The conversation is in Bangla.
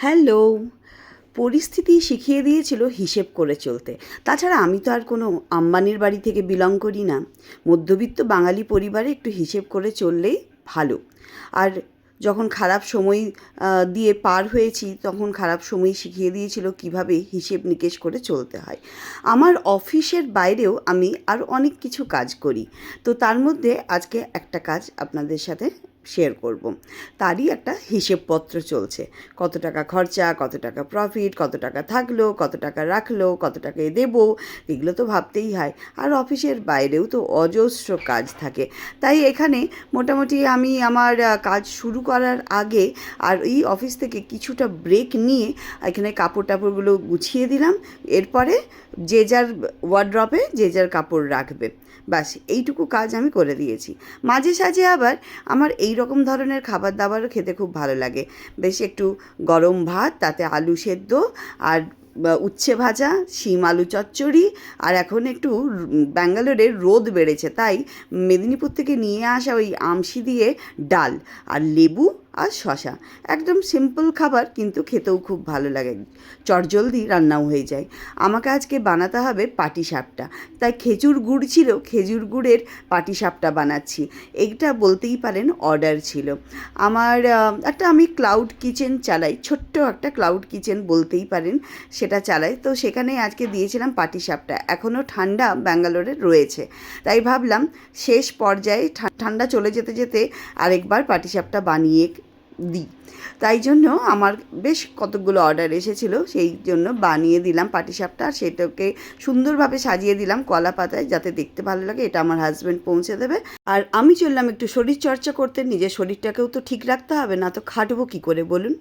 হ্যালো। পরিস্থিতি শিখিয়ে দিয়েছিল হিসেব করে চলতে। তাছাড়া আমি তো আর কোনো আম্বানির বাড়ি থেকে বিলং করি না। মধ্যবিত্ত বাঙালি পরিবারে একটু হিসেব করে চললেই ভালো। আর যখন খারাপ সময় দিয়ে পার হয়েছি, তখন খারাপ সময় শিখিয়ে দিয়েছিল কীভাবে হিসেব নিকেশ করে চলতে হয়। আমার অফিসের বাইরেও আমি আরও অনেক কিছু কাজ করি। তো তার মধ্যে আজকে একটা কাজ আপনাদের সাথে শেয়ার করব। তারই একটা হিসেবপত্র চলছে। কত টাকা খরচা, কত টাকা প্রফিট, কত টাকা থাকলো, কত টাকা রাখলো, কত টাকায় দেবো, এগুলো তো ভাবতেই হয়। আর অফিসের বাইরেও তো অজস্র কাজ থাকে। তাই এখানে মোটামুটি আমি আমার কাজ শুরু করার আগে আর এই অফিস থেকে কিছুটা ব্রেক নিয়ে এখানে কাপড় টাপড়গুলো গুছিয়ে দিলাম। এরপরে যে যার ওয়ার্ড্রপে যে যার কাপড় রাখবে, ব্যাস এইটুকু কাজ আমি করে দিয়েছি। মাঝে সাঝে আবার আমার এই রকম ধরনের খাবার দাবারও খেতে খুব ভালো লাগে। বেশ একটু গরম ভাত, তাতে আলু সেদ্ধ আর উচ্ছে ভাজা, শিম আলু চচ্চড়ি, আর এখন একটু ব্যাঙ্গালোরে রোদ বেড়েছে, তাই মেদিনীপুর থেকে নিয়ে আসা ওই আমশি দিয়ে ডাল আর লেবু আর শশা। একদম সিম্পল খাবার, কিন্তু খেতেও খুব ভালো লাগে, চটজলদি রান্নাও হয়ে যায়। আমাকে আজকে বানাতে হবে পাটিসাপটা, তাই খেজুর গুড় ছিল, খেজুর গুড়ের পাটিসাপটা বানাচ্ছি। এইটা বলতেই পারেন অর্ডার ছিল আমার। আমি ক্লাউড কিচেন চালাই, ছোট্ট একটা ক্লাউড কিচেন বলতেই পারেন, সেটা চালাই। তো সেখানে আজকে দিয়েছিলাম পাটিসাপটা। এখনও ঠান্ডা ব্যাঙ্গালোরে রয়েছে, তাই ভাবলাম শেষ পর্যায়ে ঠান্ডা চলে যেতে যেতে আরেকবার পাটিসাপটা বানিয়ে দিই। তাই জন্য আমার বেশ কতকগুলো অর্ডার এসেছিল, সেই জন্য বানিয়ে দিলাম পাটিসাপটা। আর সেটাকে সুন্দরভাবে সাজিয়ে দিলাম কলা পাতায়, যাতে দেখতে ভালো লাগে। এটা আমার হাজব্যান্ড পৌঁছে দেবে। আর আমি চললাম একটু শরীর চর্চা করতে। নিজের শরীরটাকেও তো ঠিক রাখতে হবে, না তো খাটবো কী করে বলুন।